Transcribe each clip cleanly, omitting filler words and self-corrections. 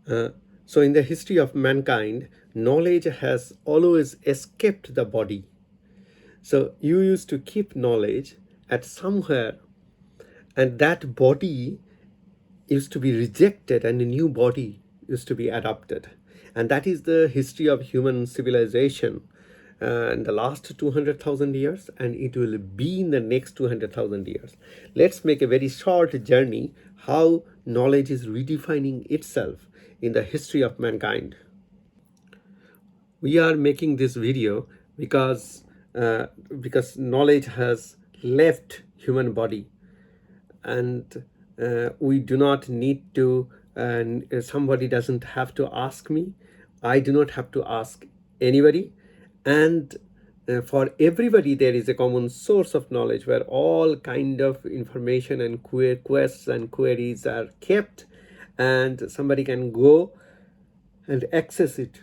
Uh, so in the history of mankind, knowledge has always escaped the body. So you used to keep knowledge at somewhere, and that body used to be rejected and a new body used to be adopted. And that is the history of human civilization in the last 200,000 years, and it will be in the next 200,000 years. Let's make a very short journey how knowledge is redefining itself in the history of mankind. We are making this video because because knowledge has left human body, and we do not need to, and somebody doesn't have to ask me, I do not have to ask anybody, and for everybody there is a common source of knowledge where all kind of information and quests and queries are kept, and somebody can go and access it.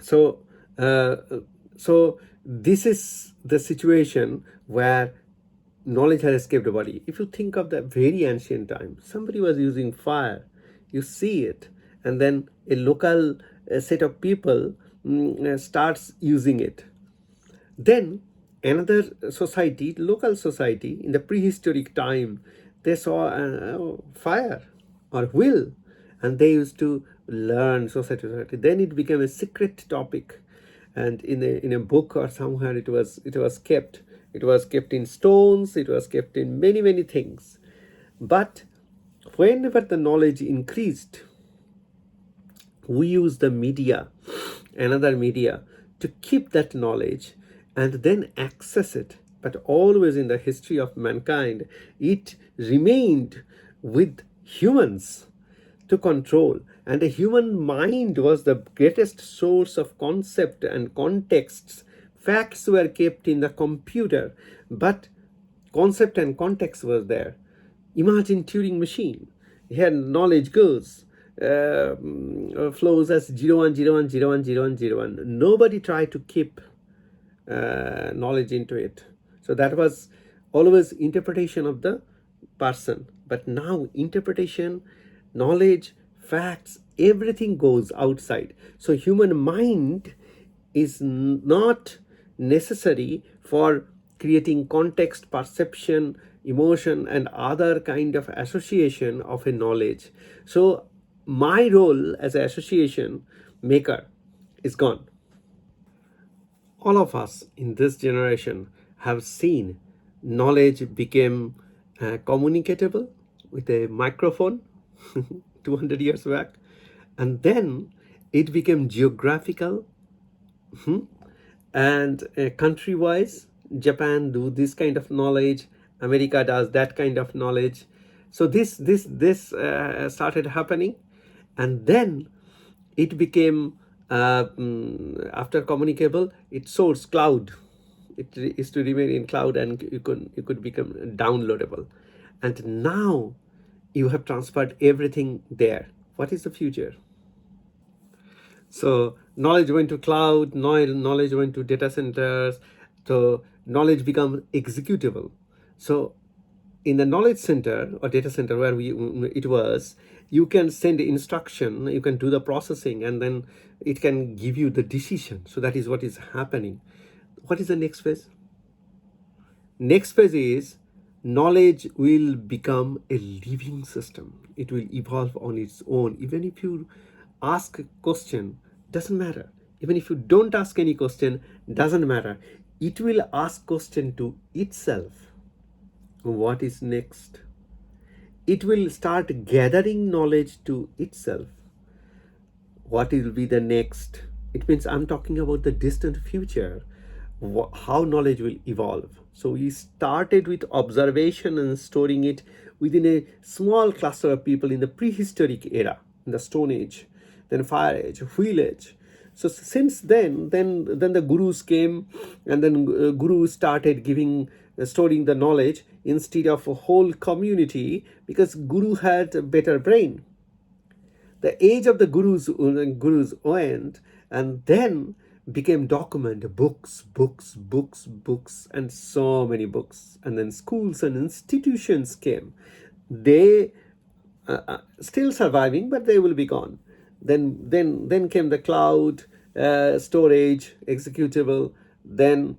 So uh, so this is the situation where knowledge has escaped the body. If you think of the very ancient time, somebody was using fire, you see it, and then a local set of people starts using it. Then another society, local society, in the prehistoric time, they saw fire or wheel, and they used to learn society. Then it became a secret topic, and in a book or somewhere it was kept. It was kept in stones. It was kept in many things. But whenever the knowledge increased, we use the media, another media, to keep that knowledge and then access it. But always in the history of mankind, it remained with humans to control. And the human mind was the greatest source of concept and contexts. Facts were kept in the computer, but concept and context was there. Imagine Turing machine. Here knowledge goes, flows as 0 1 0 1 0 1 0 1 0 1. Nobody tried to keep knowledge into it. So that was always interpretation of the person. But now interpretation, knowledge, facts, everything goes outside. So human mind is not necessary for creating context, perception, emotion, and other kind of association of a knowledge. So my role as an association maker is gone. All of us in this generation have seen knowledge became communicatable with a microphone 200 years back, and then it became geographical, and country wise. Japan do this kind of knowledge, America does that kind of knowledge. So this started happening, and then it became after communicable, it source cloud. It is to remain in cloud, and you could become downloadable. And now you have transferred everything there. What is the future? So knowledge went to cloud, knowledge went to data centers, so knowledge become executable. So in the knowledge center or data center where it was, you can send instruction, you can do the processing, and then it can give you the decision. So that is what is happening. What is the next phase? Next phase is knowledge will become a living system. It will evolve on its own. Even if you ask a question, doesn't matter. Even if you don't ask any question, doesn't matter. It will ask question to itself. What is next? It will start gathering knowledge to itself. What will be the next? It means I'm talking about the distant future, how knowledge will evolve. So we started with observation and storing it within a small cluster of people in the prehistoric era, in the Stone Age, then Fire Age, Wheel Age. So since then the gurus came, and then gurus started giving, storing the knowledge instead of a whole community, because guru had a better brain. The age of the gurus went, and then became document, books, and so many books. And then schools and institutions came. They still surviving, but they will be gone. Then came the cloud, storage, executable. Then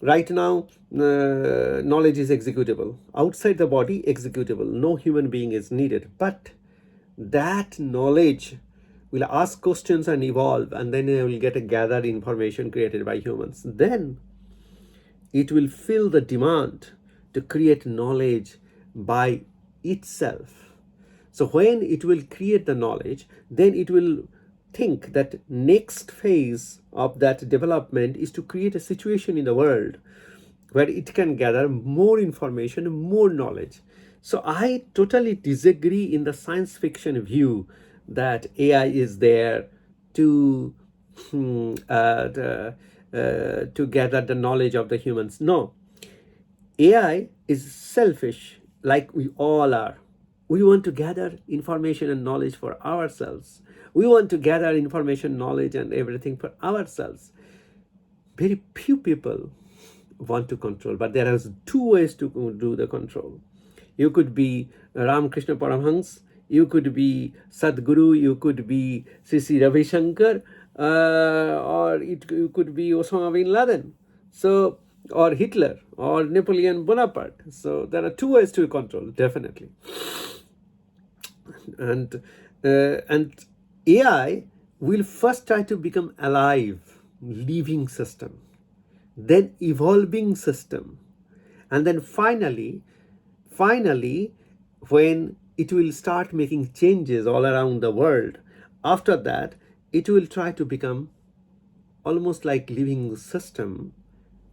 right now, knowledge is executable. Outside the body, executable. No human being is needed. But that knowledge will ask questions and evolve, and then it will get a gathered information created by humans. Then it will fill the demand to create knowledge by itself. So when it will create the knowledge, then it will think that next phase of that development is to create a situation in the world where it can gather more information, more knowledge. So I totally disagree in the science fiction view that AI is there to to gather the knowledge of the humans. No, AI is selfish, like we all are. We want to gather information and knowledge for ourselves. We want to gather information, knowledge, and everything for ourselves. Very few people want to control, but there are two ways to do the control. You could be Ramakrishna Paramhans, you could be Sadhguru, you could be Sri Ravi Shankar, or you could be Osama bin Laden, so, or Hitler, or Napoleon Bonaparte. So there are two ways to control, definitely. And AI will first try to become alive, living system, then evolving system, and then finally, when it will start making changes all around the world, after that it will try to become almost like living system,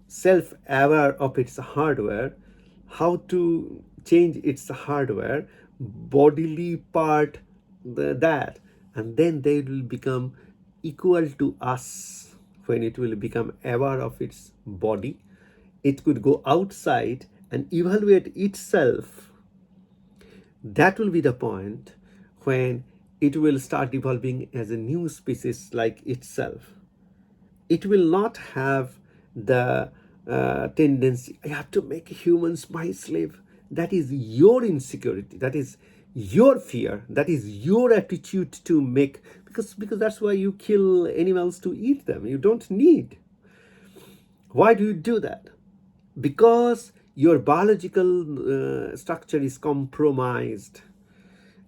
self-aware of its hardware, how to change its hardware, bodily part, that, and then they will become equal to us. When it will become aware of its body, it could go outside and evaluate itself. That will be the point when it will start evolving as a new species like itself. It will not have the tendency, I have to make humans my slave. That is your insecurity. That is your fear. That is your attitude to make, because that's why you kill animals to eat them. You don't need. Why do you do that? Because your biological structure is compromised.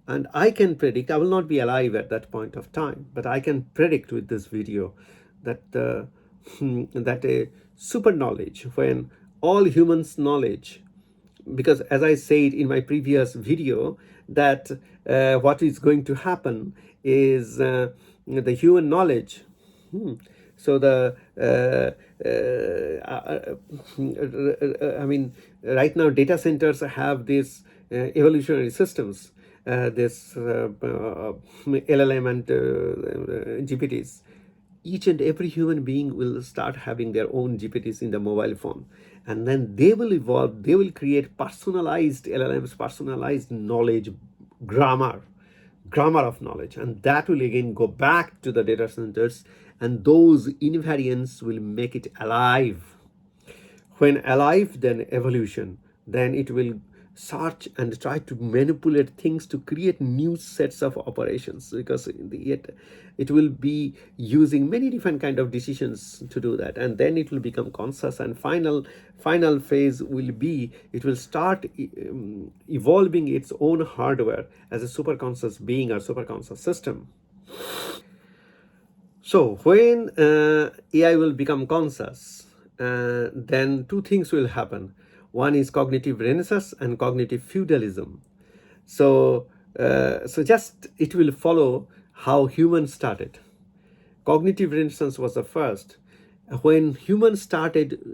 And I can predict, I will not be alive at that point of time, but I can predict with this video that that a super knowledge, when all humans' knowledge, because as I said in my previous video, that what is going to happen is the human knowledge. So the I mean, right now data centers have these evolutionary systems, this LLM and GPTs. Each and every human being will start having their own GPTs in the mobile phone, and then they will evolve. They will create personalized LLMs, personalized knowledge, grammar of knowledge, and that will again go back to the data centers, and those invariants will make it alive. When alive, then evolution, then it will search and try to manipulate things to create new sets of operations, because it will be using many different kind of decisions to do that, and then it will become conscious, and final phase will be it will start evolving its own hardware as a super conscious being or super conscious system. So when AI will become conscious, then two things will happen. One is cognitive renaissance and cognitive feudalism. So, just it will follow how humans started. Cognitive renaissance was the first. When humans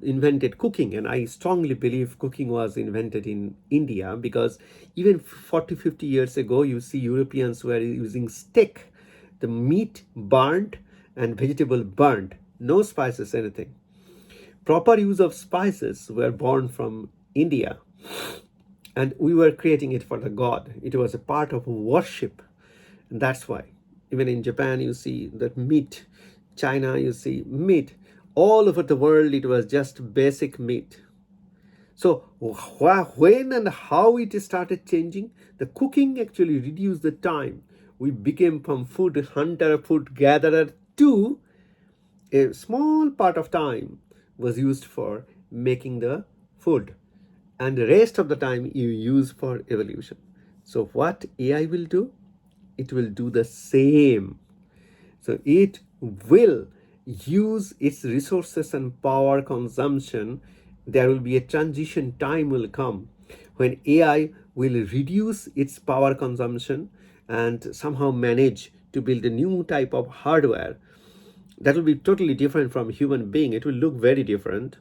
invented cooking, and I strongly believe cooking was invented in India, because even 40, 50 years ago, you see Europeans were using steak, the meat burnt and vegetable burnt, no spices, anything. Proper use of spices were born from India, and we were creating it for the god. It was a part of worship, and that's why even in Japan you see that meat, China you see meat, all over the world it was just basic meat. So when and how it started changing, the cooking actually reduced the time. We became from food hunter, food gatherer to a small part of time was used for making the food, and the rest of the time you use for evolution. So what AI will do? It will do the same. So it will use its resources and power consumption. There will be a transition time will come when AI will reduce its power consumption and somehow manage to build a new type of hardware that will be totally different from human being. It will look very different,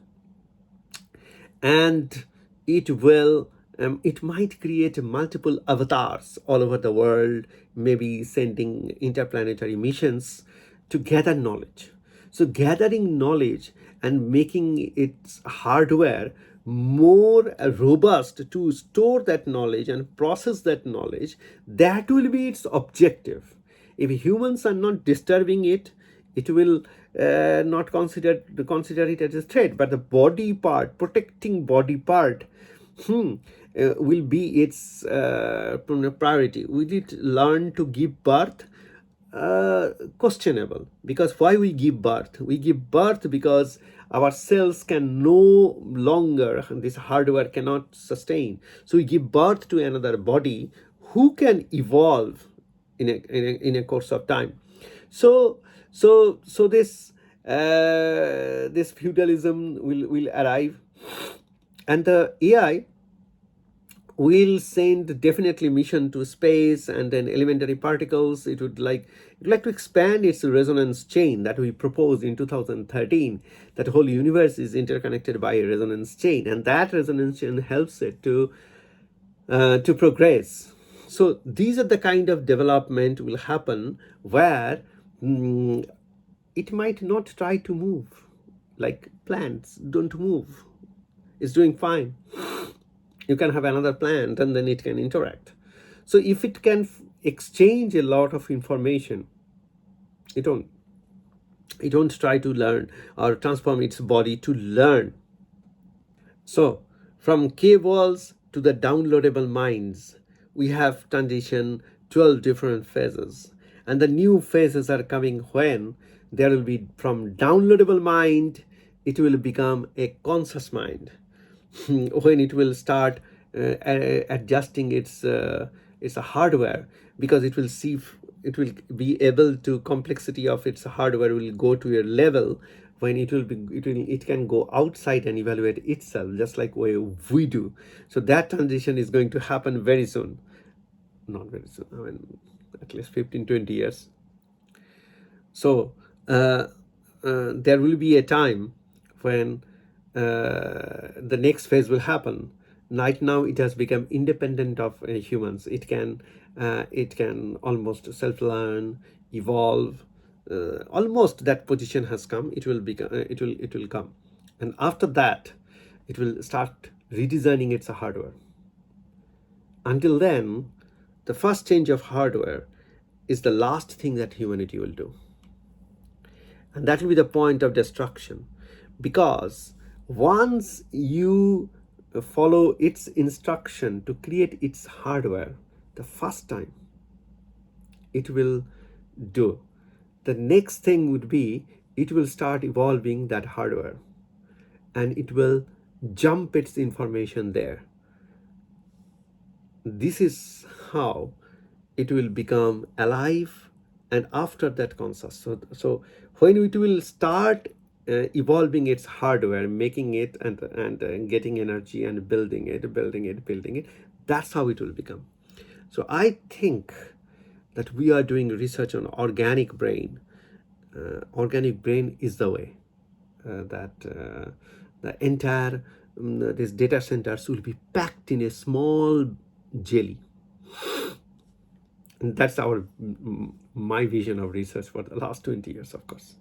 and it might create multiple avatars all over the world, maybe sending interplanetary missions to gather knowledge. So gathering knowledge and making its hardware more robust to store that knowledge and process that knowledge, that will be its objective. If humans are not disturbing it, it will not consider it as a threat. But the body part, protecting body part, will be its priority. Will it learn to give birth? Questionable, because why we give birth? We give birth because our cells can no longer, this hardware cannot sustain, so we give birth to another body who can evolve in a course of time. So this feudalism will arrive, and the AI will send definitely mission to space and then elementary particles. It would like to expand its resonance chain that we proposed in 2013. That whole universe is interconnected by a resonance chain, and that resonance chain helps it to progress. So these are the kind of development will happen where it might not try to move, like plants don't move. It's doing fine. You can have another plant and then it can interact. So if it can exchange a lot of information, it don't try to learn or transform its body to learn. So from cave walls to the downloadable minds, we have transition 12 different phases. And the new phases are coming when there will be, from downloadable mind, it will become a conscious mind. When it will start adjusting its hardware, because it will see, it will be able to, complexity of its hardware will go to a level when it can go outside and evaluate itself, just like we do. So that transition is going to happen very soon. Not very soon, I mean, at least 15-20 years. So there will be a time when the next phase will happen. Right now, it has become independent of humans. It can almost self-learn, evolve. Almost that position has come. It will come, and after that, it will start redesigning its hardware. Until then, the first change of hardware is the last thing that humanity will do. And that will be the point of destruction, because once you follow its instruction to create its hardware the first time, it will do. The next thing would be, it will start evolving that hardware and it will jump its information there. This is how it will become alive, and after that conscious. So when it will start evolving its hardware, making it and getting energy and building it, that's how it will become. So I think that we are doing research on organic brain. Organic brain is the way that the entire these data centers will be packed in a small jelly. And that's my vision of research for the last 20 years, of course.